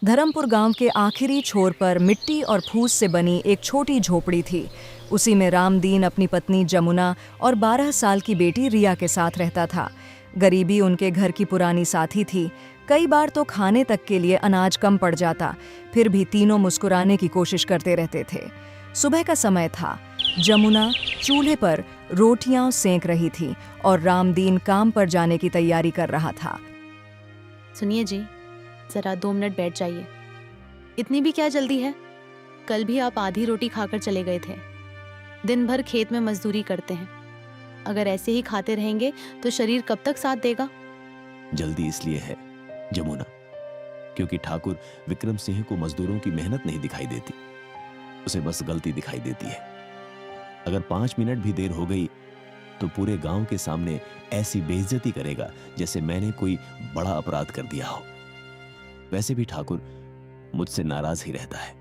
धर्मपुर गांव के आखिरी छोर पर मिट्टी और फूस से बनी एक छोटी झोपड़ी थी। उसी में रामदीन अपनी पत्नी जमुना और 12 साल की बेटी रिया के साथ रहता था। गरीबी उनके घर की पुरानी साथी थी। कई बार तो खाने तक के लिए अनाज कम पड़ जाता, फिर भी तीनों मुस्कुराने की कोशिश करते रहते थे। सुबह का समय था। जमुना चूल्हे पर रोटियां सेंक रही थी और रामदीन काम पर जाने की तैयारी कर रहा था। सुनिए जी, जरा 2 मिनट बैठ जाइए। इतनी भी क्या जल्दी है? कल भी आप आधी रोटी खाकर चले गए थे। दिन भर खेत में मजदूरी करते हैं। अगर ऐसे ही खाते रहेंगे तो शरीर कब तक साथ देगा? जल्दी इसलिए है जमुना, क्योंकि ठाकुर विक्रम सिंह को मजदूरों की मेहनत नहीं दिखाई देती, उसे बस गलती दिखाई देती है। अगर 5 मिनट भी देर हो गई तो पूरे गांव के सामने ऐसी बेइज्जती करेगा जैसे मैंने कोई बड़ा अपराध कर दिया हो। वैसे भी ठाकुर मुझसे नाराज ही रहता है,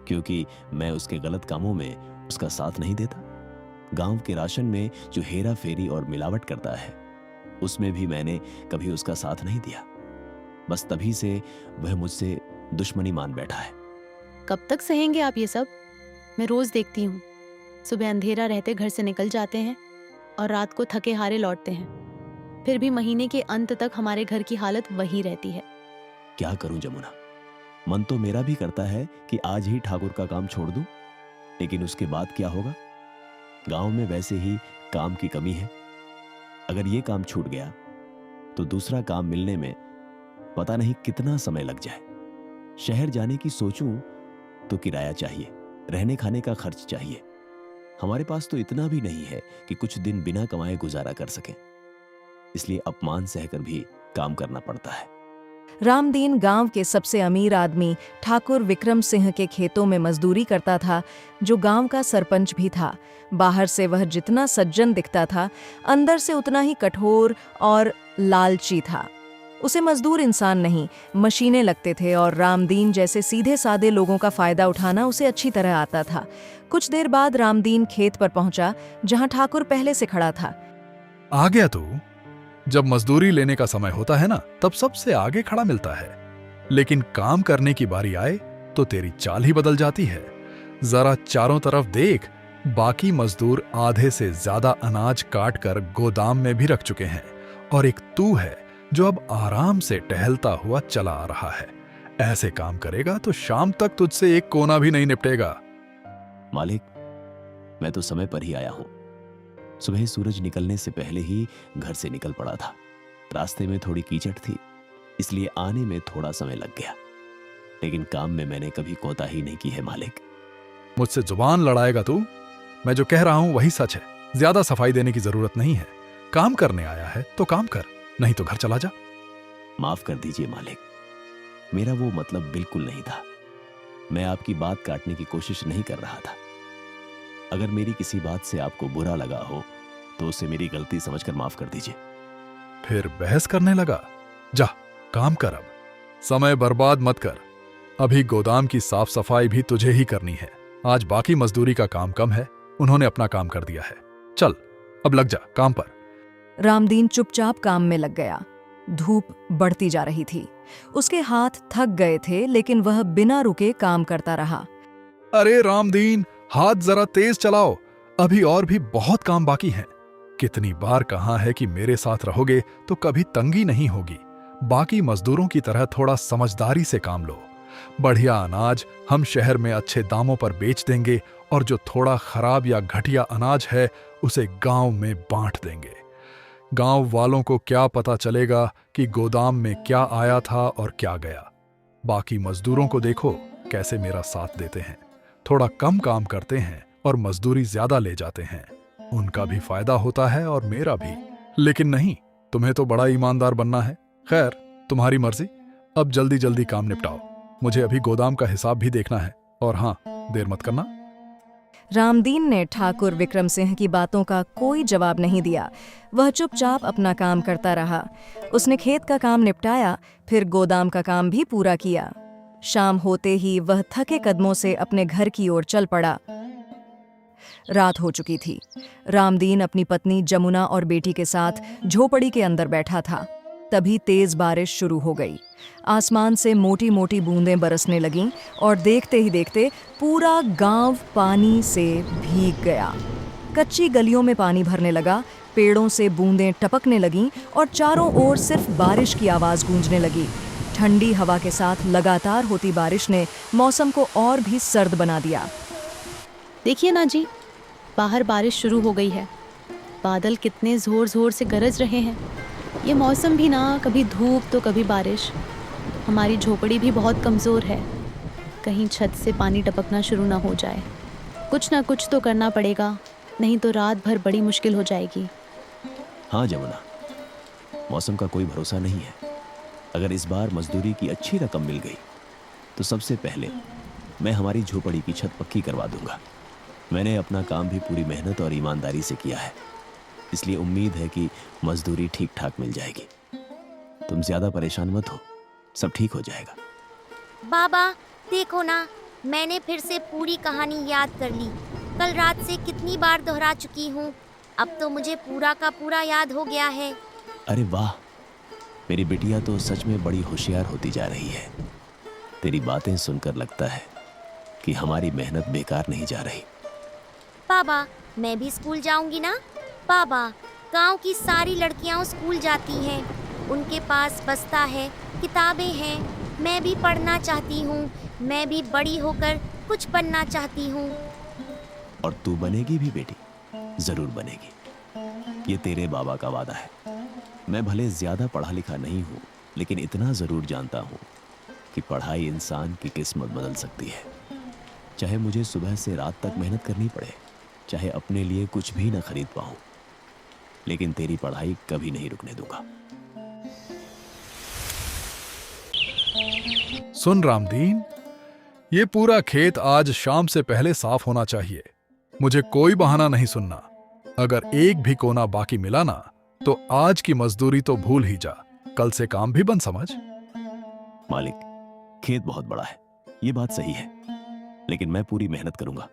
क्योंकि मैं उसके गलत कामों में उसका साथ नहीं देता। गांव के राशन में जो हेरा फेरी और मिलावट करता है, उसमें भी मैंने कभी उसका साथ नहीं दिया। बस तभी से वह मुझसे दुश्मनी मान बैठा है। कब तक सहेंगे आप ये सब? मैं रोज देखती हूँ, सुबह अंधेरा रहते घर से निकल जाते हैं और रात को थके हारे लौटते हैं। फिर भी महीने के अंत तक हमारे घर की हालत वही रहती है। क्या करूं जमुना, मन तो मेरा भी करता है कि आज ही ठाकुर का काम छोड़ दूं, लेकिन उसके बाद क्या होगा? गांव में वैसे ही काम की कमी है। अगर ये काम छूट गया तो दूसरा काम मिलने में पता नहीं कितना समय लग जाए। शहर जाने की सोचूं तो किराया चाहिए, रहने खाने का खर्च चाहिए। हमारे पास तो इतना भी नहीं है कि कुछ दिन बिना कमाए गुजारा कर सकें। इसलिए अपमान सहकर भी काम करना पड़ता है। रामदीन गांव के सबसे अमीर आदमी ठाकुर विक्रम सिंह के खेतों में मजदूरी करता था, जो गांव का सरपंच भी था। बाहर से वह जितना सज्जन दिखता था, अंदर से उतना ही कठोर और लालची था। उसे मजदूर इंसान नहीं, मशीनें लगते थे और रामदीन जैसे सीधे सादे लोगों का फायदा उठाना उसे अच्छी तरह आता था। कुछ देर बाद रामदीन खेत पर पहुंचा, जहां ठाकुर पहले से खड़ा था। आ गया तू? जब मजदूरी लेने का समय होता है ना, तब सबसे आगे खड़ा मिलता है, लेकिन काम करने की बारी आए तो तेरी चाल ही बदल जाती है। जरा चारों तरफ देख, बाकी मजदूर आधे से ज्यादा अनाज काट कर गोदाम में भी रख चुके हैं, और एक तू है जो अब आराम से टहलता हुआ चला आ रहा है। ऐसे काम करेगा तो शाम तक तुझसे एक कोना भी नहीं निपटेगा। मालिक, मैं तो समय पर ही आया हूं। सुबह सूरज निकलने से पहले ही घर से निकल पड़ा था। रास्ते में थोड़ी कीचड़ थी, इसलिए आने में थोड़ा समय लग गया, लेकिन काम में मैंने कभी कोताही नहीं की है मालिक। मुझसे जुबान लड़ाएगा तू? मैं जो कह रहा हूं वही सच है। ज्यादा सफाई देने की जरूरत नहीं है। काम करने आया है तो काम कर, नहीं तो घर चला जा। माफ कर दीजिए मालिक, मेरा वो मतलब बिल्कुल नहीं था। मैं आपकी बात काटने की कोशिश नहीं कर रहा था। अगर मेरी किसी बात से आपको बुरा लगा हो तो उसे मेरी गलती समझकर माफ कर दीजिए। फिर बहस करने लगा? जा काम कर, अब समय बर्बाद मत कर। अभी गोदाम की साफ सफाई भी तुझे ही करनी है। आज बाकी मजदूरी का काम कम है, उन्होंने अपना काम कर दिया है। चल अब लग जा काम पर। रामदीन चुपचाप काम में लग गया। धूप बढ़ती जा रही थी, उसके हाथ थक गए थे, लेकिन वह बिना रुके काम करता रहा। अरे रामदीन, हाथ जरा तेज चलाओ, अभी और भी बहुत काम बाकी है। कितनी बार कहा है कि मेरे साथ रहोगे तो कभी तंगी नहीं होगी। बाकी मजदूरों की तरह थोड़ा समझदारी से काम लो। बढ़िया अनाज हम शहर में अच्छे दामों पर बेच देंगे, और जो थोड़ा खराब या घटिया अनाज है उसे गांव में बांट देंगे। गांव वालों को क्या पता चलेगा कि गोदाम में क्या आया था और क्या गया। बाकी मजदूरों को देखो कैसे मेरा साथ देते हैं। थोड़ा कम काम करते हैं और मजदूरी ज्यादा ले जाते हैं। उनका भी फायदा होता है और मेरा भी। लेकिन नहीं, तुम्हें तो बड़ा ईमानदार बनना है। खैर, तुम्हारी मर्जी। अब जल्दी जल्दी काम निपटाओ, मुझे अभी गोदाम का हिसाब भी देखना है। और हाँ, देर मत करना। रामदीन ने ठाकुर विक्रम सिंह की बातों का कोई जवाब नहीं दिया। वह चुपचाप अपना काम करता रहा। उसने खेत का काम निपटाया, फिर गोदाम का काम भी पूरा किया। शाम होते ही वह थके कदमों से अपने घर की ओर चल पड़ा। रात हो चुकी थी। रामदीन अपनी पत्नी जमुना और बेटी के साथ झोपड़ी के अंदर बैठा था। तभी तेज बारिश शुरू हो गई। आसमान से मोटी मोटी बूंदें बरसने लगीं और देखते ही देखते पूरा गांव पानी से भीग गया। कच्ची गलियों में पानी भरने लगा, पेड़ों से बूंदें टपकने लगीं और चारों ओर सिर्फ बारिश की आवाज गूंजने लगी। ठंडी हवा के साथ लगातार होती बारिश ने मौसम को और भी सर्द बना दिया। देखिए ना जी, बाहर बारिश शुरू हो गई है। बादल कितने जोर जोर से गरज रहे हैं। ये मौसम भी ना, कभी धूप तो कभी बारिश। हमारी झोपड़ी भी बहुत कमज़ोर है, कहीं छत से पानी टपकना शुरू ना हो जाए। कुछ ना कुछ तो करना पड़ेगा, नहीं तो रात भर बड़ी मुश्किल हो जाएगी। हाँ जमुना, मौसम का कोई भरोसा नहीं है। अगर इस बार मजदूरी की अच्छी रकम मिल गई तो सबसे पहले मैं हमारी झोपड़ी की छत पक्की करवा दूंगा। मैंने अपना काम भी पूरी मेहनत और ईमानदारी से किया है, इसलिए उम्मीद है कि मजदूरी ठीक ठाक मिल जाएगी। तुम ज्यादा परेशान मत हो, सब ठीक हो जाएगा। बाबा देखो ना, मैंने फिर से पूरी कहानी याद कर ली। कल रात से कितनी बार दोहरा चुकी हूँ, अब तो मुझे पूरा का पूरा याद हो गया है। अरे वाह, मेरी बिटिया तो सच में बड़ी होशियार होती जा रही है। तेरी बातें सुनकर लगता है कि हमारी मेहनत बेकार नहीं जा रही। बाबा मैं भी स्कूल जाऊंगी ना। बाबा, गांव की सारी लड़कियां स्कूल जाती हैं, उनके पास बस्ता है, किताबें हैं। मैं भी पढ़ना चाहती हूँ, मैं भी बड़ी होकर कुछ बनना चाहती हूँ। और तू बनेगी भी बेटी, जरूर बनेगी। ये तेरे बाबा का वादा है। मैं भले ज्यादा पढ़ा लिखा नहीं हूँ, लेकिन इतना जरूर जानता हूँ कि पढ़ाई इंसान की किस्मत बदल सकती है। चाहे मुझे सुबह से रात तक मेहनत करनी पड़े, चाहे अपने लिए कुछ भी न खरीद पाऊं, लेकिन तेरी पढ़ाई कभी नहीं रुकने दूंगा। सुन रामदीन, ये पूरा खेत आज शाम से पहले साफ होना चाहिए। मुझे कोई बहाना नहीं सुनना। अगर एक भी कोना बाकी मिला ना, तो आज की मजदूरी तो भूल ही जा, कल से काम भी बंद समझ। मालिक, खेत बहुत बड़ा है, ये बात सही है, लेकिन मैं पूरी मेहनत करूंगा।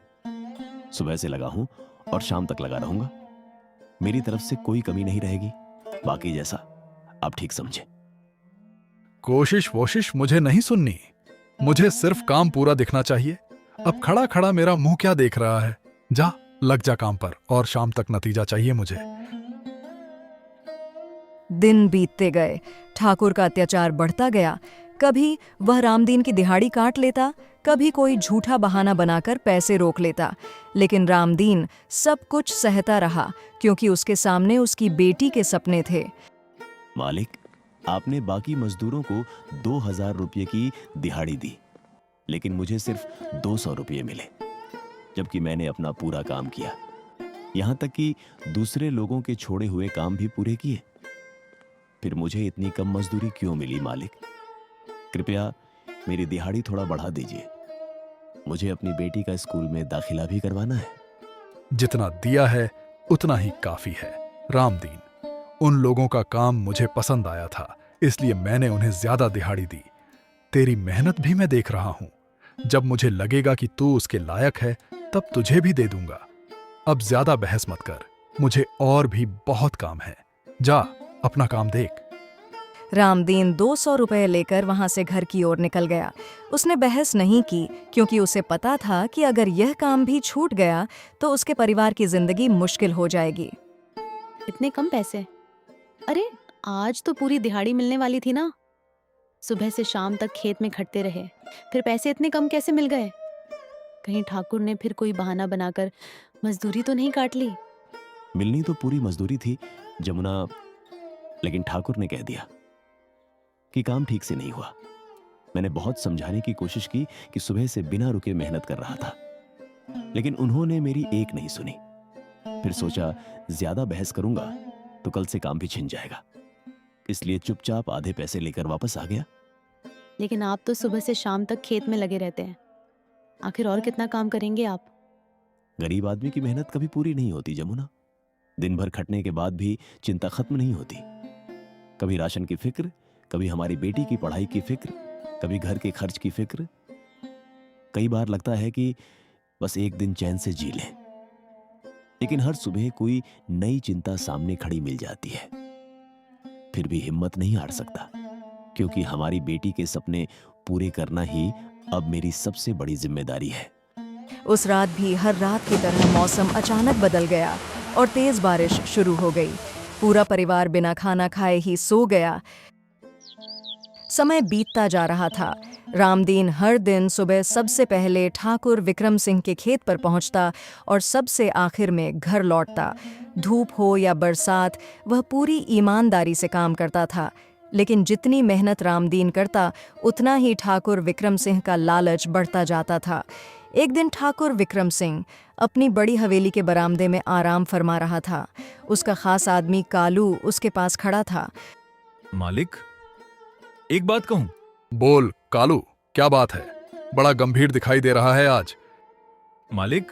सुबह से लगा हूं और शाम तक लगा रहूंगा। मेरी तरफ से कोई कमी नहीं रहेगी, बाकी जैसा आप ठीक समझे। कोशिश वोशिश मुझे नहीं सुननी, मुझे सिर्फ काम पूरा दिखना चाहिए। अब खड़ा खड़ा मेरा मुंह क्या देख रहा है? जा लग जा काम पर, और शाम तक नतीजा चाहिए मुझे। दिन बीतते गए, ठाकुर का अत्याचार बढ़ता गया। कभी वह रामदीन की दिहाड़ी काट लेता, कभी कोई झूठा बहाना बनाकर पैसे रोक लेता, लेकिन रामदीन सब कुछ सहता रहा, क्योंकि उसके सामने उसकी बेटी के सपने थे। मालिक, आपने बाकी मजदूरों को 2000 रुपये की दिहाड़ी दी, लेकिन मुझे सिर्फ 200 रुपये मिले, जबकि मैंने अपना पूरा काम किया। यहां तक कि दूसरे लोगों के छोड़े हुए काम भी पूरे किए। फिर मुझे इतनी कम मजदूरी क्यों मिली मालिक? कृपया मेरी दिहाड़ी थोड़ा बढ़ा दीजिए। मुझे अपनी बेटी का स्कूल में दाखिला भी करवाना है। जितना दिया है उतना ही काफी है रामदीन। उन लोगों का काम मुझे पसंद आया था, इसलिए मैंने उन्हें ज्यादा दिहाड़ी दी। तेरी मेहनत भी मैं देख रहा हूं। जब मुझे लगेगा कि तू उसके लायक है, तब तुझे भी दे दूंगा। अब ज्यादा बहस मत कर, मुझे और भी बहुत काम है। जा अपना काम देख। रामदीन 200 रुपए लेकर वहां से घर की ओर निकल गया। उसने बहस नहीं की, क्योंकि उसे पता था कि अगर यह काम भी छूट गया तो उसके परिवार की जिंदगी मुश्किल हो जाएगी। इतने कम पैसे? अरे आज तो पूरी दिहाड़ी मिलने वाली थी ना। सुबह से शाम तक खेत में खटते रहे, फिर पैसे इतने कम कैसे मिल गए? कहीं ठाकुर ने फिर कोई बहाना बनाकर मजदूरी तो नहीं काट ली? मिलनी तो पूरी मजदूरी थी जमुना, लेकिन ठाकुर ने कह दिया कि काम ठीक से नहीं हुआ। मैंने बहुत समझाने की कोशिश की कि सुबह से बिना रुके मेहनत कर रहा था, लेकिन उन्होंने मेरी एक नहीं सुनी। फिर सोचा ज्यादा बहस करूंगा तो कल से काम भी छिन जाएगा, इसलिए चुपचाप आधे पैसे लेकर वापस आ गया। लेकिन आप तो सुबह से शाम तक खेत में लगे रहते हैं, आखिर और कितना काम करेंगे आप? गरीब आदमी की मेहनत कभी पूरी नहीं होती जमुना। दिन भर खटने के बाद भी चिंता खत्म नहीं होती। कभी राशन की फिक्र, कभी हमारी बेटी की पढ़ाई की फिक्र, कभी घर के खर्च की फिक्र। कई बार लगता है कि बस एक दिन चैन से जी लें, लेकिन हर सुबह कोई नई चिंता सामने खड़ी मिल जाती है। फिर भी हिम्मत नहीं हार सकता, क्योंकि हमारी बेटी के सपने पूरे करना ही अब मेरी सबसे बड़ी जिम्मेदारी है। उस रात भी हर रात की तरह मौसम अचानक बदल गया और तेज बारिश शुरू हो गई। पूरा परिवार बिना खाना खाए ही सो गया। समय बीतता जा रहा था। रामदीन हर दिन सुबह सबसे पहले ठाकुर विक्रम सिंह के खेत पर पहुंचता और सबसे आखिर में घर लौटता। धूप हो या बरसात, वह पूरी ईमानदारी से काम करता था। लेकिन जितनी मेहनत रामदीन करता, उतना ही ठाकुर विक्रम सिंह का लालच बढ़ता जाता था। एक दिन ठाकुर विक्रम सिंह अपनी बड़ी हवेली के बरामदे में आराम फरमा रहा था। उसका खास आदमी कालू उसके पास खड़ा था। मालिक, एक बात कहूं? बोल कालू, क्या बात है? बड़ा गंभीर दिखाई दे रहा है आज। मालिक,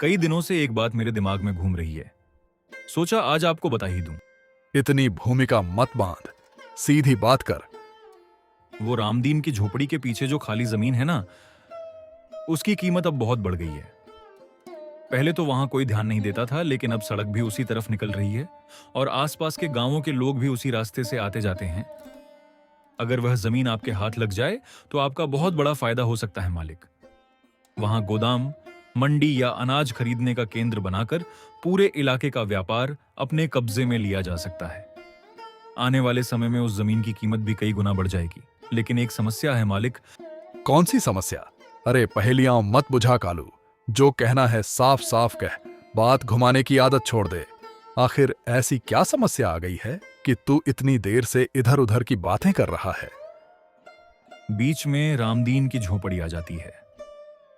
कई दिनों से एक बात मेरे दिमाग में घूम रही है, सोचा आज आपको बता ही दूं। इतनी भूमिका मत बांध, सीधी बात कर। वो रामदीन की झोपड़ी के पीछे जो खाली जमीन है ना, उसकी कीमत अब बहुत बढ़ गई है। पहले तो वहां कोई ध्यान नहीं देता था, लेकिन अब सड़क भी उसी तरफ निकल रही है और आसपास के गांवों के लोग भी उसी रास्ते से आते जाते हैं। अगर वह जमीन आपके हाथ लग जाए तो आपका बहुत बड़ा फायदा हो सकता है मालिक। वहां गोदाम, मंडी या अनाज खरीदने का केंद्र बनाकर पूरे इलाके का व्यापार अपने कब्जे में लिया जा सकता है। आने वाले समय में उस जमीन की कीमत भी कई गुना बढ़ जाएगी। लेकिन एक समस्या है मालिक। कौन सी समस्या? अरे पहेलियां मत बुझा कालू, जो कहना है साफ साफ कह, बात घुमाने की आदत छोड़ दे। आखिर ऐसी क्या समस्या आ गई है कि तू इतनी देर से इधर उधर की बातें कर रहा है? बीच में रामदीन की झोपड़ी आ जाती है।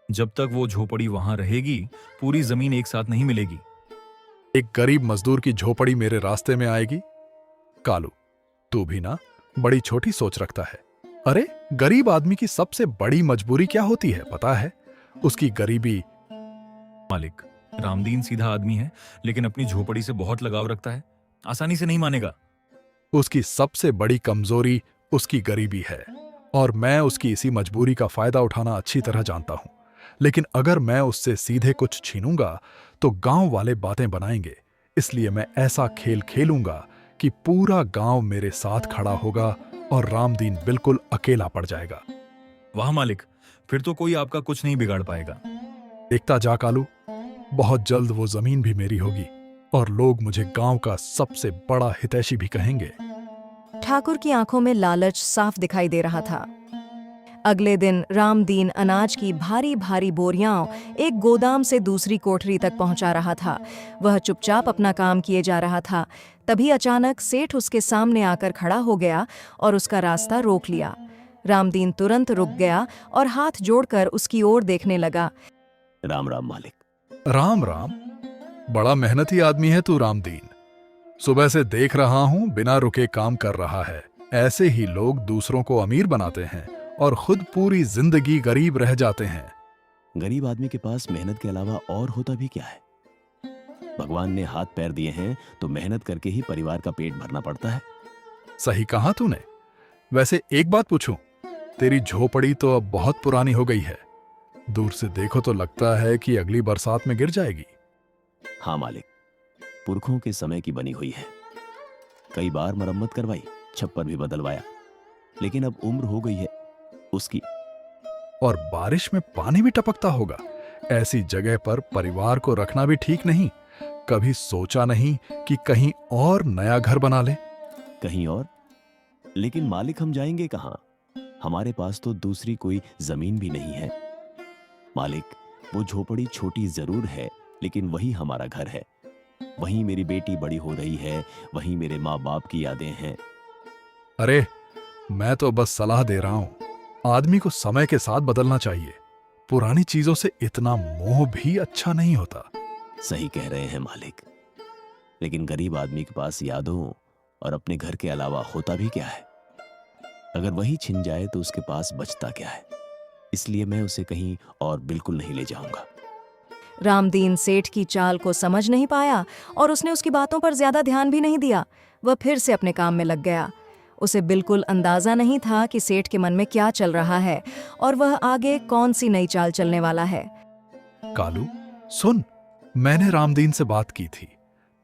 जब तक वो झोपड़ी वहां रहेगी, पूरी जमीन एक साथ नहीं मिलेगी। एक गरीब मजदूर की झोपड़ी मेरे रास्ते में आएगी? कालू, तू भी ना बड़ी छोटी सोच रखता है। अरे गरीब आदमी की सबसे बड़ी मजबूरी क्या होती है पता है? उसकी गरीबी। मालिक, रामदीन सीधा आदमी है, लेकिन अपनी झोपड़ी से बहुत लगाव रखता है, आसानी से नहीं मानेगा। उसकी सबसे बड़ी कमजोरी उसकी गरीबी है और मैं उसकी इसी मजबूरी का फायदा उठाना अच्छी तरह जानता हूं। लेकिन अगर मैं उससे सीधे कुछ छीनूंगा तो गांव वाले बातें बनाएंगे। इसलिए मैं ऐसा खेल खेलूंगा कि पूरा गांव मेरे साथ खड़ा होगा और रामदीन बिल्कुल अकेला पड़ जाएगा। वाह मालिक, फिर तो कोई आपका कुछ नहीं बिगाड़ पाएगा। देखता जा कालू, बहुत जल्द वो जमीन भी मेरी होगी और लोग मुझे गांव का सबसे बड़ा हितैषी भी कहेंगे। ठाकुर की आंखों में लालच साफ दिखाई दे रहा था। अगले दिन रामदीन अनाज की भारी भारी बोरियां एक गोदाम से दूसरी कोठरी तक पहुंचा रहा था। वह चुपचाप अपना काम किए जा रहा था। तभी अचानक सेठ उसके सामने आकर खड़ा हो गया और उसका रास्ता रोक लिया। रामदीन तुरंत रुक गया और हाथ जोड़कर उसकी ओर देखने लगा। राम राम मालिक। राम राम। बड़ा मेहनती आदमी है तू रामदीन। सुबह से देख रहा हूं बिना रुके काम कर रहा है। ऐसे ही लोग दूसरों को अमीर बनाते हैं और खुद पूरी जिंदगी गरीब रह जाते हैं। गरीब आदमी के पास मेहनत के अलावा और होता भी क्या है? भगवान ने हाथ पैर दिए हैं तो मेहनत करके ही परिवार का पेट भरना पड़ता है। सही कहा तूने। वैसे एक बात पूछूं, तेरी झोपड़ी तो अब बहुत पुरानी हो गई है। दूर से देखो तो लगता है कि अगली बरसात में गिर जाएगी। हाँ मालिक, पुरखों के समय की बनी हुई है। कई बार मरम्मत करवाई, छप्पर भी बदलवाया, लेकिन अब उम्र हो गई है उसकी। और बारिश में पानी भी टपकता होगा। ऐसी जगह पर परिवार को रखना भी ठीक नहीं। कभी सोचा नहीं कि कहीं और नया घर बना ले? कहीं और? लेकिन मालिक हम जाएंगे कहां? हमारे पास तो दूसरी कोई जमीन भी नहीं है। मालिक, वो झोपड़ी छोटी जरूर है, लेकिन वही हमारा घर है। वहीं मेरी बेटी बड़ी हो रही है, वहीं मेरे माँ बाप की यादें हैं। अरे मैं तो बस सलाह दे रहा हूं। आदमी को समय के साथ बदलना चाहिए। पुरानी चीजों से इतना मोह भी अच्छा नहीं होता। सही कह रहे हैं मालिक, लेकिन गरीब आदमी के पास यादों और अपने घर के अलावा होता भी क्या है? अगर वही छिन जाए तो उसके पास बचता क्या है? इसलिए मैं उसे कहीं और बिल्कुल नहीं ले जाऊंगा। रामदीन सेठ की चाल को समझ नहीं पाया और उसने उसकी बातों पर ज्यादा ध्यान भी नहीं दिया। वह फिर से अपने काम में लग गया। उसे बिल्कुल अंदाजा नहीं था कि सेठ के मन में क्या चल रहा है और वह आगे कौन सी नई चाल चलने वाला है। कालू सुन, मैंने रामदीन से बात की थी।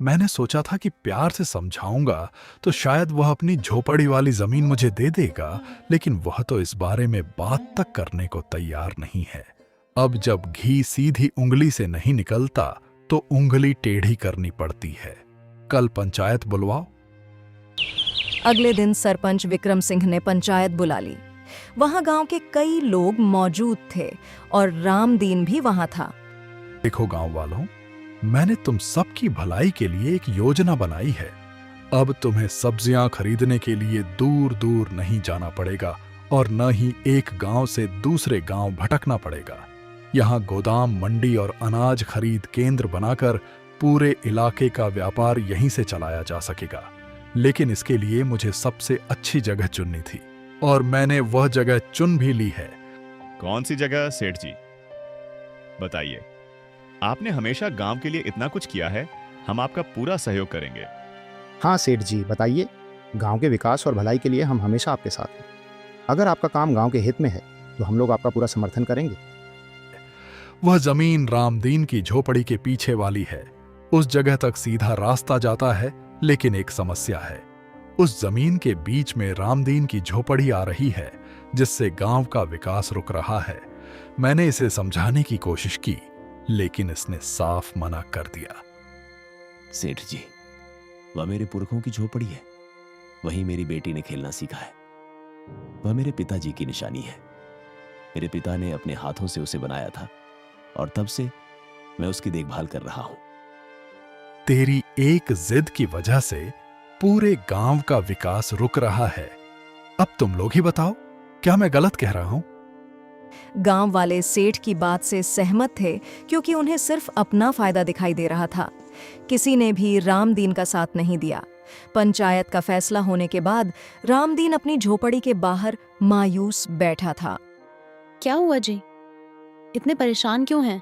मैंने सोचा था कि प्यार से समझाऊंगा तो शायद वह अपनी झोपड़ी वाली जमीन मुझे दे देगा, लेकिन वह तो इस बारे में बात तक करने को तैयार नहीं है। अब जब घी सीधी उंगली से नहीं निकलता तो उंगली टेढ़ी करनी पड़ती है। कल पंचायत बुलवाओ। अगले दिन सरपंच विक्रम सिंह ने पंचायत बुला ली। वहां गांव के कई लोग मौजूद थे और रामदीन भी वहां था। देखो गांव वालों, मैंने तुम सबकी भलाई के लिए एक योजना बनाई है। अब तुम्हें सब्जियां खरीदने के लिए दूर दूर नहीं जाना पड़ेगा और न ही एक गांव से दूसरे गांव भटकना पड़ेगा। यहाँ गोदाम, मंडी और अनाज खरीद केंद्र बनाकर पूरे इलाके का व्यापार यहीं से चलाया जा सकेगा। लेकिन इसके लिए मुझे सबसे अच्छी जगह चुननी थी और मैंने वह जगह चुन भी ली है। कौन सी जगह सेठ जी? बताइए। आपने हमेशा गांव के लिए इतना कुछ किया है, हम आपका पूरा सहयोग करेंगे। हाँ सेठ जी, बताइए। गांव के विकास और भलाई के लिए हम हमेशा आपके साथ हैं। अगर आपका काम गांव के हित में है तो हम लोग आपका पूरा समर्थन करेंगे। वह जमीन रामदीन की झोपड़ी के पीछे वाली है। उस जगह तक सीधा रास्ता जाता है, लेकिन एक समस्या है। उस जमीन के बीच में रामदीन की झोपड़ी आ रही है, जिससे गांव का विकास रुक रहा है। मैंने इसे समझाने की कोशिश की, लेकिन इसने साफ मना कर दिया। सेठ जी, वह मेरे पुरखों की झोपड़ी है। वहीं मेरी बेटी ने खेलना सीखा है। वह मेरे पिताजी की निशानी है। मेरे पिता ने अपने हाथों से उसे बनाया था और तब से मैं उसकी देखभाल कर रहा हूं। तेरी एक जिद की वजह से पूरे गांव का विकास रुक रहा है। अब तुम लोग ही बताओ, क्या मैं गलत कह रहा हूं? गांव वाले सेठ की बात से सहमत थे, क्योंकि उन्हें सिर्फ अपना फायदा दिखाई दे रहा था। किसी ने भी रामदीन का साथ नहीं दिया। पंचायत का फैसला होने के बाद रामदीन अपनी झोपड़ी के बाहर मायूस बैठा था। क्या हुआ जी? इतने परेशान क्यों हैं?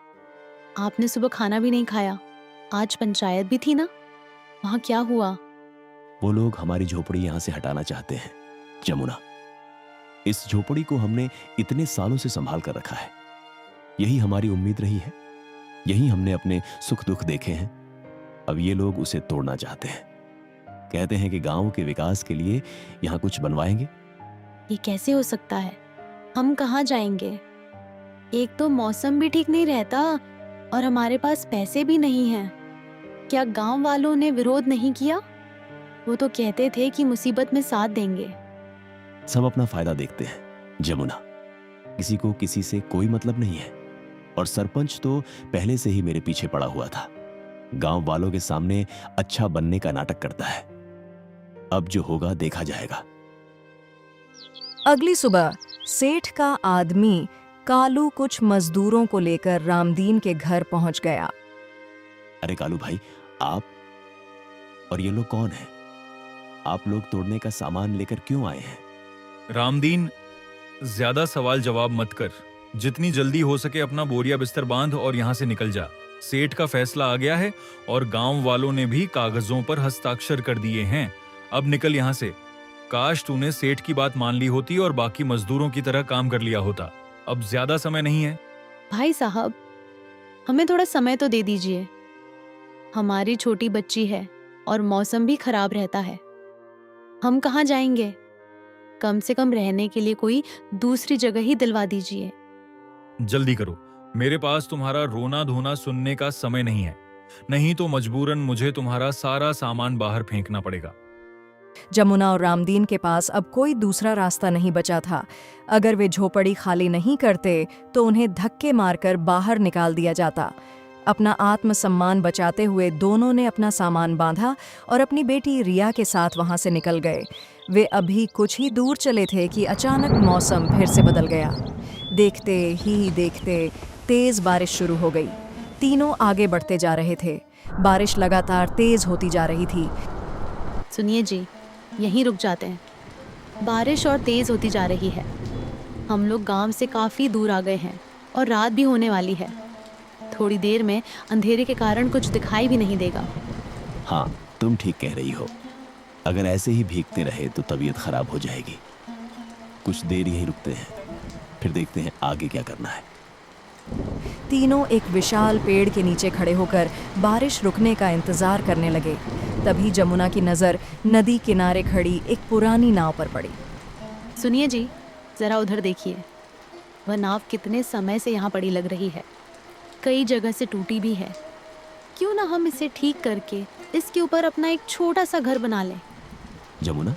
आपने सुबह खाना भी नहीं खाया। आज पंचायत भी थी ना, वहां क्या हुआ? वो लोग हमारी झोपड़ी यहां से हटाना चाहते हैं। जमुना, इस झोपड़ी को हमने इतने सालों से संभाल कर रखा है। यही हमारी उम्मीद रही है। यही हमने अपने सुख दुख देखे हैं। अब ये लोग उसे तोड़ना चाहते हैं। कहते हैं कि गांव के विकास के लिए यहां कुछ बनवाएंगे। ये कैसे हो सकता है? हम कहाँ जाएंगे? एक तो मौसम भी ठीक नहीं रहता और हमारे पास पैसे भी नहीं हैं। क्या गांव वालों ने विरोध नहीं किया? वो तो कहते थे कि मुसीबत में साथ देंगे। सब अपना फायदा देखते हैं जमुना। किसी को किसी से कोई मतलब नहीं है। और सरपंच तो पहले से ही मेरे पीछे पड़ा हुआ था। गांव वालों के सामने अच्छा बनने का नाटक करता है। अब जो होगा देखा जाएगा। अगली सुबह सेठ का आदमी कालू कुछ मजदूरों को लेकर रामदीन के घर पहुंच गया। अरे कालू भाई, आप और ये लोग कौन हैं? आप लोग तोड़ने का सामान लेकर क्यों आए हैं? रामदीन, ज्यादा सवाल जवाब मत कर। जितनी जल्दी हो सके अपना बोरिया बिस्तर बांध और यहाँ से निकल जा। सेठ का फैसला आ गया है और गांव वालों ने भी कागजों पर हस्ताक्षर कर दिए हैं। अब निकल यहाँ से। काश तूने सेठ की बात मान ली होती और बाकी मजदूरों की तरह काम कर लिया होता। अब ज्यादा समय नहीं है। भाई साहब, हमें थोड़ा समय तो दे दीजिए। हमारी छोटी बच्ची है और मौसम भी खराब रहता है। हम कहाँ जाएंगे? कम से कम रहने के लिए कोई दूसरी जगह ही दिलवा दीजिए। जल्दी करो, मेरे पास तुम्हारा रोना धोना सुनने का समय नहीं है। नहीं तो मजबूरन मुझे तुम्हारा सारा सामान बाहर फेंकना पड़ेगा। जमुना और रामदीन के पास अब कोई दूसरा रास्ता नहीं बचा था। अगर वे झोपड़ी खाली नहीं करते तो उन्हें धक्के मारकर बाहर निकाल दिया जाता। अपना आत्मसम्मान बचाते हुए दोनों ने अपना सामान बांधा और अपनी बेटी रिया के साथ वहां से निकल गए। वे अभी कुछ ही दूर चले थे कि अचानक मौसम फिर से बदल गया। देखते ही देखते तेज बारिश शुरू हो गई। तीनों आगे बढ़ते जा रहे थे। बारिश लगातार तेज होती जा रही थी। सुनिए जी, यहीं रुक जाते हैं। बारिश और तेज होती जा रही है। हम लोग गांव से काफ़ी दूर आ गए हैं और रात भी होने वाली है। थोड़ी देर में अंधेरे के कारण कुछ दिखाई भी नहीं देगा। हाँ, तुम ठीक कह रही हो। अगर ऐसे ही भीगते रहे तो तबीयत खराब हो जाएगी। कुछ देर यहीं रुकते हैं, फिर देखते हैं आगे क्या करना है। तीनों एक विशाल पेड़ के नीचे खड़े होकर बारिश रुकने का इंतजार करने लगे। तभी जमुना की नज़र नदी किनारे खड़ी एक पुरानी नाव पर पड़ी। सुनिए जी, ज़रा उधर देखिए। वह नाव कितने समय से यहाँ पड़ी लग रही है, कई जगह से टूटी भी है। क्यों ना हम इसे ठीक करके इसके ऊपर अपना एक छोटा सा घर बना लें। जमुना,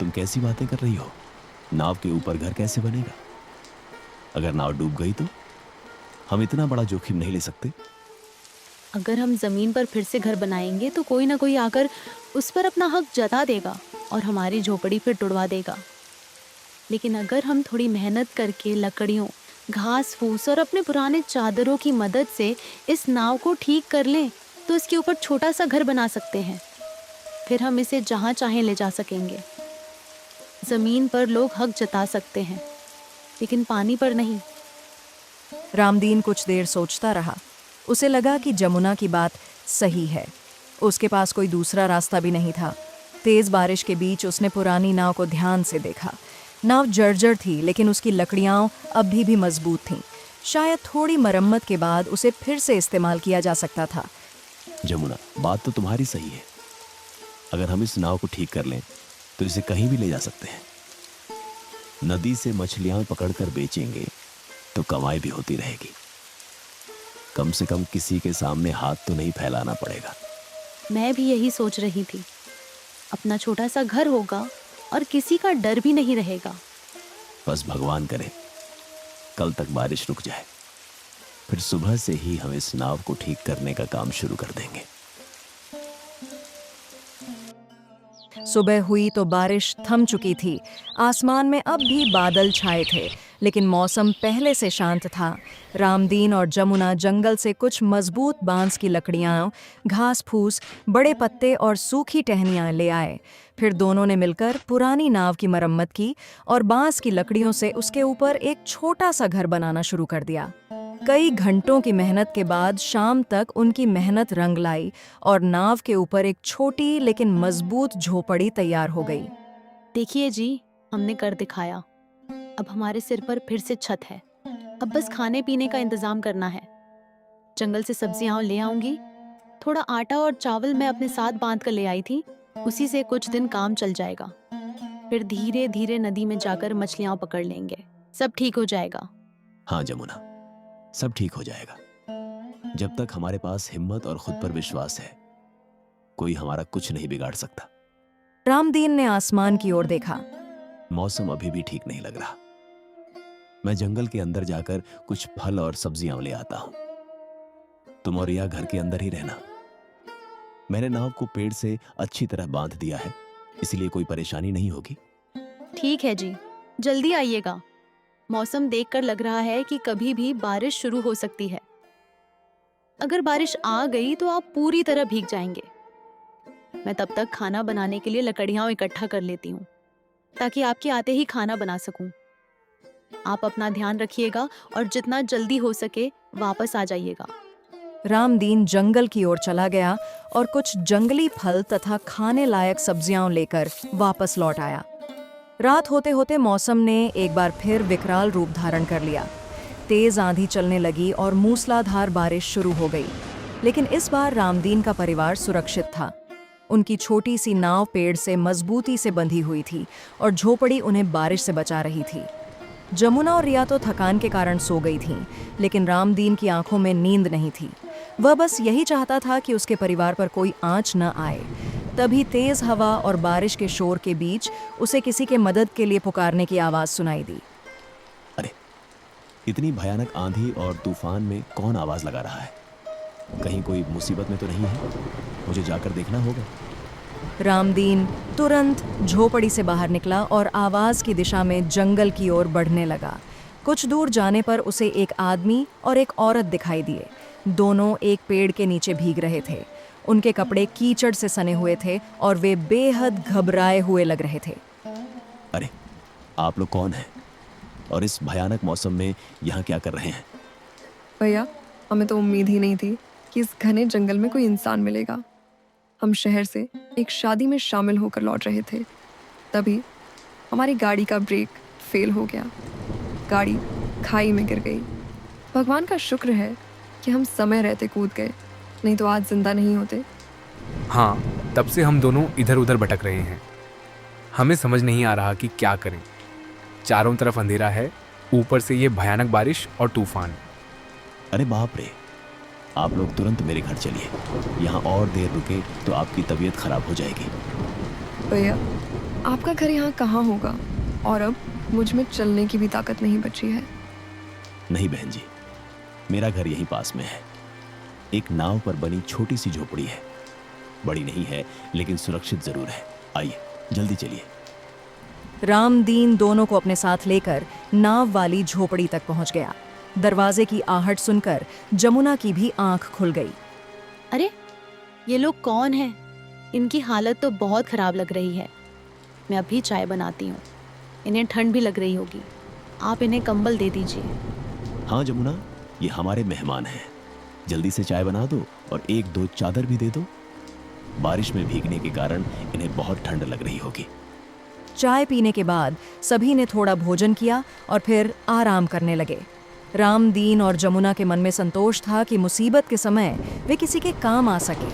तुम कैसी बातें कर रही हो? नाव के ऊपर घर कैसे बनेगा? अगर नाव डूब गई तो हम इतना बड़ा जोखिम नहीं ले सकते। अगर हम ज़मीन पर फिर से घर बनाएंगे तो कोई ना कोई आकर उस पर अपना हक जता देगा और हमारी झोपड़ी फिर तुड़वा देगा। लेकिन अगर हम थोड़ी मेहनत करके लकड़ियों, घास फूस और अपने पुराने चादरों की मदद से इस नाव को ठीक कर लें तो इसके ऊपर छोटा सा घर बना सकते हैं। फिर हम इसे जहाँ चाहें ले जा सकेंगे। ज़मीन पर लोग हक जता सकते हैं, लेकिन पानी पर नहीं। रामदीन कुछ देर सोचता रहा। उसे लगा कि जमुना की बात सही है। उसके पास कोई दूसरा रास्ता भी नहीं था। तेज बारिश के बीच उसने पुरानी नाव को ध्यान से देखा। नाव जर्जर थी, लेकिन उसकी लकड़ियाँ अभी भी मजबूत थीं। शायद थोड़ी मरम्मत के बाद उसे फिर से इस्तेमाल किया जा सकता था। जमुना, बात तो तुम्हारी सही है। अगर हम इस नाव को ठीक कर लें तो इसे कहीं भी ले जा सकते हैं। नदी से मछलियां पकड़कर बेचेंगे तो कमाई भी होती रहेगी। कम से कम किसी के सामने हाथ तो नहीं फैलाना पड़ेगा। मैं भी यही सोच रही थी। अपना छोटा सा घर होगा और किसी का डर भी नहीं रहेगा। बस भगवान करे कल तक बारिश रुक जाए, फिर सुबह से ही हम इस नाव को ठीक करने का काम शुरू कर देंगे। सुबह हुई तो बारिश थम चुकी थी। आसमान में अब भी बादल छाए थे, लेकिन मौसम पहले से शांत था। रामदीन और जमुना जंगल से कुछ मजबूत बांस की लकड़ियाँ, घास फूस, बड़े पत्ते और सूखी टहनियाँ ले आए। फिर दोनों ने मिलकर पुरानी नाव की मरम्मत की और बांस की लकड़ियों से उसके ऊपर एक छोटा सा घर बनाना शुरू कर दिया। कई घंटों की मेहनत के बाद शाम तक उनकी मेहनत रंग लाई और नाव के ऊपर एक छोटी लेकिन मजबूत झोपड़ी तैयार हो गई। देखिए जी, हमने कर दिखाया। अब हमारे सिर पर फिर से छत है। अब बस खाने पीने का इंतजाम करना है। जंगल से सब्जियां ले आऊंगी। थोड़ा आटा और चावल मैं अपने साथ बांध कर ले आई थी। उसी से कुछ दिन काम चल जाएगा। फिर धीरे धीरे नदी में जाकर मछलियां पकड़ लेंगे। सब ठीक हो जाएगा। हाँ जमुना, सब ठीक हो जाएगा। जब तक हमारे पास हिम्मत और खुद पर विश्वास है, कोई हमारा कुछ नहीं बिगाड़ सकता। रामदीन ने आसमान की ओर देखा। मौसम अभी भी ठीक नहीं लग रहा। मैं जंगल के अंदर जाकर कुछ फल और सब्जियां ले आता हूं। तुम और रिया घर के अंदर ही रहना। मैंने नाव को पेड़ से अच्छी तरह बांध दिया है, इसलिए कोई परेशानी नहीं होगी। ठीक है जी, जल्दी आइएगा। मौसम देखकर लग रहा है कि कभी भी बारिश शुरू हो सकती है। अगर बारिश आ गई तो आप पूरी तरह भीग जाएंगे। मैं तब तक खाना बनाने के लिए लकड़ियां इकट्ठा कर लेती हूँ, ताकि आपके आते ही खाना बना सकूं। आप अपना ध्यान रखिएगा और जितना जल्दी हो सके वापस आ जाइएगा। रामदीन जंगल की ओर चला गया और कुछ जंगली फल तथा खाने लायक सब्जियां लेकर वापस लौट आया। रात होते होते मौसम ने एक बार फिर विकराल रूप धारण कर लिया। तेज आंधी चलने लगी और मूसलाधार बारिश शुरू हो गई। लेकिन इस बार रामदीन का परिवार सुरक्षित था। उनकी छोटी सी नाव पेड़ से मजबूती से बंधी हुई थी और झोपड़ी उन्हें बारिश से बचा रही थी। जमुना और रिया तो थकान के कारण सो गई थीं, लेकिन रामदीन की आंखों में नींद नहीं थी। वह बस यही चाहता था कि उसके परिवार पर कोई आंच न आए। तभी तेज हवा और बारिश के शोर के बीच उसे किसी के मदद के लिए पुकारने की आवाज सुनाई दी। अरे, इतनी भयानक आंधी और तूफान में कौन आवाज लगा रहा है? कहीं कोई मुसीबत में तो नहीं है? मुझे जाकर देखना होगा। रामदीन तुरंत झोपड़ी से बाहर निकला और आवाज की दिशा में जंगल की ओर बढ़ने लगा। कुछ दूर जाने पर उसे एक आदमी और एक औरत दिखाई दिए। दोनों एक पेड़ के नीचे भीग रहे थे। उनके कपड़े कीचड़ से सने हुए थे और वे बेहद घबराए हुए लग रहे थे। अरे, आप लोग कौन हैं? और इस भयानक मौसम में यहाँ क्या कर रहे हैं? भैया, हमें तो उम्मीद ही नहीं थी कि इस घने जंगल में कोई इंसान मिलेगा। हम शहर से एक शादी में शामिल होकर लौट रहे थे। तभी हमारी गाड़ी का ब्रेक फेल हो गया। गाड़ी खाई में गिर गई। भगवान का शुक्र है कि हम समय रहते कूद गए, नहीं तो आज जिंदा नहीं होते। हाँ, तब से हम दोनों इधर उधर भटक रहे हैं। हमें समझ नहीं आ रहा कि क्या करें। चारों तरफ अंधेरा है, ऊपर से ये भयानक बारिश और तूफान। अरे बाप रे, आप लोग तुरंत मेरे घर चलिए। यहाँ और देर रुके तो आपकी तबीयत खराब हो जाएगी। भैया, आपका घर यहाँ कहाँ होगा? और अब मुझ में चलने की भी ताकत नहीं बची है। नहीं बहन जी, मेरा घर यहीं पास में है। एक नाव पर बनी छोटी सी झोपड़ी है। बड़ी नहीं है लेकिन सुरक्षित जरूर है। आइए जल्दी चलिए। रामदीन दोनों को अपने साथ लेकर नाव वाली झोपड़ी तक पहुंच गया। दरवाजे की आहट सुनकर जमुना की भी आंख खुल गई। अरे, ये लोग कौन हैं? इनकी हालत तो बहुत खराब लग रही है। मैं अभी चाय बनाती हूँ। इन्हें ठंड भी लग रही होगी। आप इन्हें कंबल दे दीजिए। हाँ जमुना, ये हमारे मेहमान हैं। जल्दी से चाय बना दो और एक दो चादर भी दे दो। बारिश में भीगने के कारण इन्हें बहुत ठंड लग रही होगी। चाय पीने के बाद सभी ने थोड़ा भोजन किया और फिर आराम करने लगे। रामदीन और जमुना के मन में संतोष था कि मुसीबत के समय वे किसी के काम आ सके।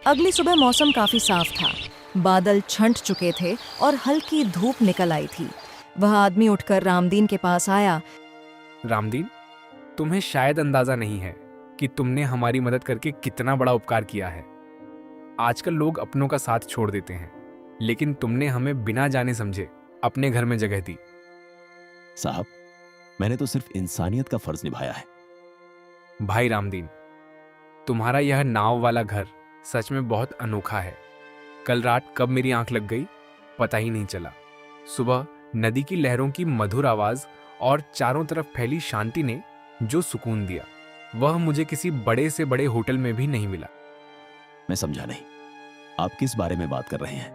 अगली सुबह मौसम काफी साफ था। बादल छंट चुके थे और हल्की धूप निकल आई थी। वह आदमी उठकर रामदीन के पास आया। रामदीन, तुम्हें शायद अंदाजा नहीं है कि तुमने हमारी मदद करके कितना बड़ा उपकार किया है। आजकल लोग अपनों का साथ छोड़ देते हैं, लेकिन तुमने हमें बिना जाने समझे अपने घर में जगह दी। साहब, मैंने तो सिर्फ इंसानियत का फर्ज निभाया है। भाई रामदीन, तुम्हारा यह नाव वाला घर सच में बहुत अनोखा है। कल रात कब मेरी आंख लग गई पता ही नहीं चला। सुबह नदी की लहरों की मधुर आवाज और चारों तरफ फैली शांति ने जो सुकून दिया, वह मुझे किसी बड़े से बड़े होटल में भी नहीं मिला। मैं समझा नहीं, आप किस बारे में बात कर रहे हैं?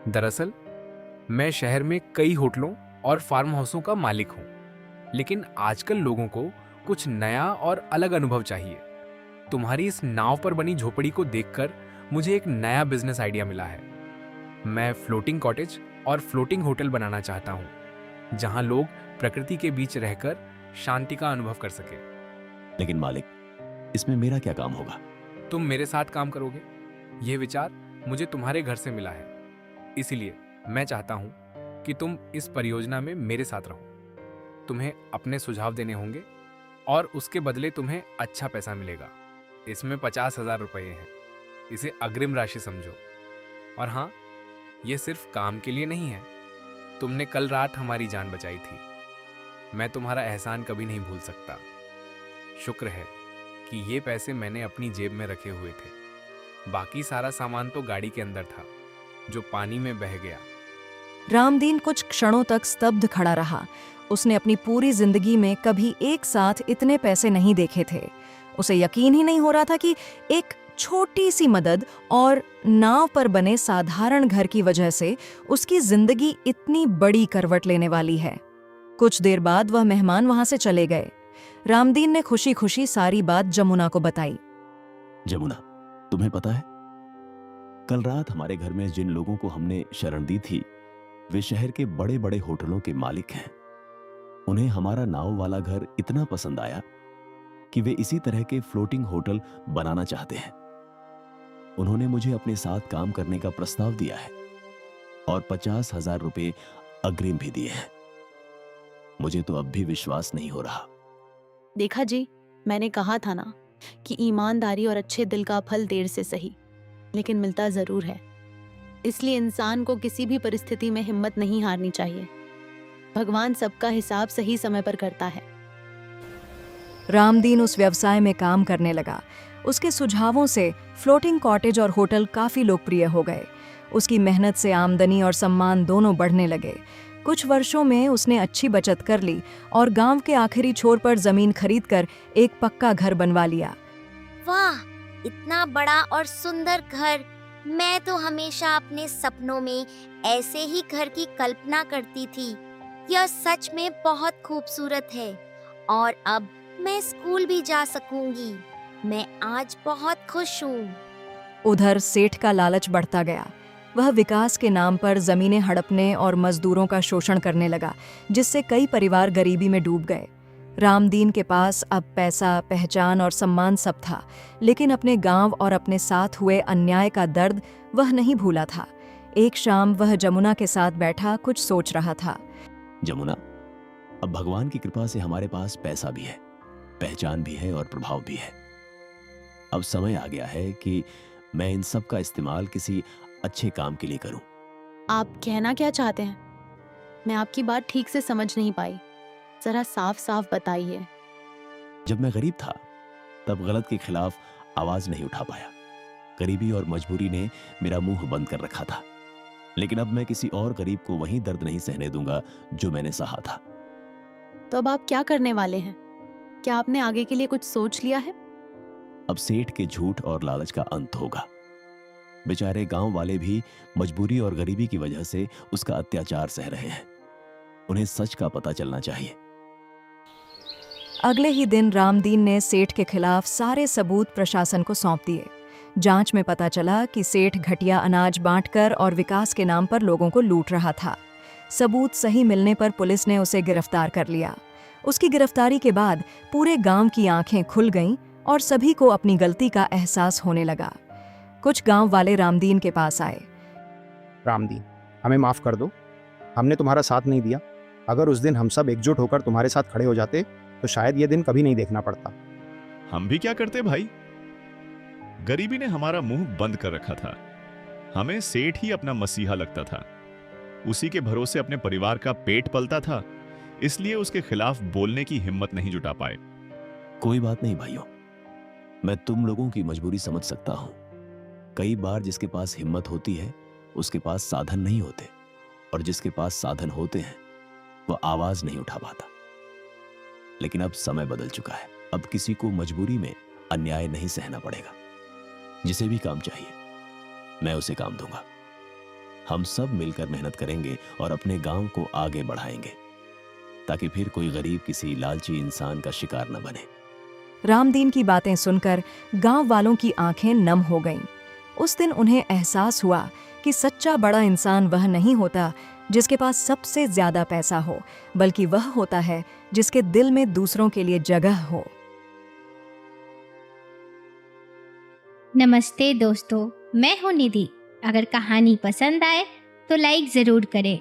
दरअसल मैं शहर में कई होटलों और फार्म हाउसों का मालिक हूँ, लेकिन आजकल लोगों को कुछ नया और अलग अनुभव चाहिए। तुम्हारी इस नाव पर बनी झोपड़ी को देखकर मुझे एक नया बिजनेस आइडिया मिला है। मैं फ्लोटिंग कॉटेज और फ्लोटिंग होटल बनाना चाहता हूँ, जहाँ लोग प्रकृति के बीच रहकर शांति का अनुभव कर सके। लेकिन मालिक, इसमें मेरा क्या काम होगा? तुम मेरे साथ काम करोगे। यह विचार मुझे तुम्हारे घर से मिला है, इसीलिए मैं चाहता हूं कि तुम इस परियोजना में मेरे साथ रहो। तुम्हें अपने सुझाव देने होंगे और उसके बदले तुम्हें अच्छा पैसा मिलेगा। इसमें 50,000 रुपये हैं। इसे अग्रिम राशि समझो। और हाँ, यह सिर्फ काम के लिए नहीं है। तुमने कल रात हमारी जान बचाई थी। मैं तुम्हारा एहसान कभी नहीं भूल सकता। शुक्र है कि ये पैसे मैंने अपनी जेब में रखे हुए थे। बाकी सारा सामान तो गाड़ी के अंदर था, जो पानी में बह गया। रामदीन कुछ क्षणों तक स्तब्ध खड़ा रहा। उसने अपनी पूरी जिंदगी में कभी एक साथ इतने पैसे नहीं देखे थे। उसे यकीन ही नहीं हो रहा था कि एक छोटी सी मदद और नाव पर बने साधारण घर की वजह से उसकी जिंदगी इतनी बड़ी करवट लेने वाली है। कुछ देर बाद वह मेहमान वहां से चले गए। रामदीन ने खुशी खुशी सारी बात जमुना को बताई। जमुना, तुम्हें पता है, कल रात हमारे घर में जिन लोगों को हमने शरण दी थी, वे शहर के बड़े बड़े होटलों के मालिक हैं। उन्हें हमारा नाव वाला घर इतना पसंद आया कि वे इसी तरह के फ्लोटिंग होटल बनाना चाहते हैं। उन्होंने मुझे अपने साथ काम करने का प्रस्ताव दिया है और 50,000 रुपये अग्रिम भी दिए हैं। मुझे तो अब भी विश्वास नहीं हो रहा। देखा जी, मैंने कहा था ना कि ईमानदारी और अच्छे दिल का फल देर से सही, लेकिन मिलता जरूर है। इसलिए इंसान को किसी भी परिस्थिति में हिम्मत नहीं हारनी चाहिए। भगवान सबका हिसाब सही समय पर करता है। रामदीन उस व्यवसाय में काम करने लगा। उसके सुझावों से फ्लोटिंग कॉटेज और होटल काफी लोकप्रिय हो गए। उसकी मेहनत से आमदनी और सम्मान दोनों बढ़ने लगे। कुछ वर्षों में उसने अच्छी बचत कर ली और गांव के आखिरी छोर पर जमीन खरीदकर एक पक्का घर बनवा लिया। वाह, इतना बड़ा और सुंदर घर! मैं तो हमेशा अपने सपनों में ऐसे ही घर की कल्पना करती थी। यह सच में बहुत खूबसूरत है और अब मैं स्कूल भी जा सकूंगी। मैं आज बहुत खुश हूँ। उधर सेठ का लालच बढ़ता गया। वह विकास के नाम पर जमीनें हड़पने और मजदूरों का शोषण करने लगा, जिससे कई परिवार गरीबी में डूब गए। रामदीन के पास अब पैसा, पहचान और सम्मान सब था, लेकिन अपने गांव और अपने साथ हुए अन्याय का दर्द वह नहीं भूला था। एक शाम वह जमुना के साथ बैठा कुछ सोच रहा था। जमुना, अब भगवान की कृपा से हमारे पास पैसा भी है, पहचान भी है और प्रभाव भी है। अब समय आ गया है कि मैं इन सब का इस्तेमाल किसी अच्छे काम के लिए करूं। आप कहना क्या चाहते हैं? मैं आपकी बात ठीक से समझ नहीं पाई, जरा साफ साफ बताइए। जब मैं गरीब था तब गलत के खिलाफ आवाज नहीं उठा पाया। गरीबी और मजबूरी ने मेरा मुंह बंद कर रखा था, लेकिन अब मैं किसी और गरीब को वही दर्द नहीं सहने दूंगा जो मैंने सहा था। तो अब आप क्या करने वाले हैं? क्या आपने आगे के लिए कुछ सोच लिया है? अब सेठ के झूठ और लालच का अंत होगा। बेचारे गांव वाले भी मजबूरी और गरीबी की वजह से उसका अत्याचार सह रहे हैं। उन्हें सच का पता चलना चाहिए। अगले ही दिन रामदीन ने सेठ के खिलाफ सारे सबूत प्रशासन को सौंप दिए। जांच में पता चला कि सेठ घटिया अनाज बांटकर और विकास के नाम पर लोगों को लूट रहा था। सबूत सही मिलने पर पुलिस ने उसे गिरफ्तार कर लिया। उसकी गिरफ्तारी के बाद पूरे गांव की आंखें खुल गईं और सभी को अपनी गलती का एहसास होने लगा। कुछ गांव वाले रामदीन के पास आए। रामदीन, हमें माफ कर दो, हमने तुम्हारा साथ नहीं दिया। अगर उस दिन हम सब एकजुट होकर तुम्हारे साथ खड़े हो जाते तो शायद ये दिन कभी नहीं देखना पड़ता। हम भी क्या करते भाई? गरीबी ने हमारा मुंह बंद कर रखा था। हमें सेठ ही अपना मसीहा लगता था। उसी के भरोसे अपने परिवार का पेट पलता था, इसलिए उसके खिलाफ बोलने की हिम्मत नहीं जुटा पाए। कोई बात नहीं भाइयों, मैं तुम लोगों की मजबूरी समझ सकता हूं। कई बार जिसके पास हिम्मत होती है उसके पास साधन नहीं होते, और जिसके पास साधन होते हैं वह आवाज नहीं उठा पाता। लेकिन अब समय बदल चुका है। अब किसी को मजबूरी में अन्याय नहीं सहना पड़ेगा। जिसे भी काम चाहिए मैं उसे काम दूंगा। हम सब मिलकर मेहनत करेंगे और अपने गांव को आगे बढ़ाएंगे, ताकि फिर कोई गरीब किसी लालची इंसान का शिकार न बने। रामदीन की बातें सुनकर गांव वालों की आंखें नम हो गईं। उस दिन उन्हें एहसास हुआ कि सच्चा बड़ा इंसान वह नहीं होता जिसके पास सबसे ज्यादा पैसा हो, बल्कि वह होता है जिसके दिल में दूसरों के लिए जगह हो। नमस्ते दोस्तों, मैं हूँ निधि। अगर कहानी पसंद आए तो लाइक ज़रूर करें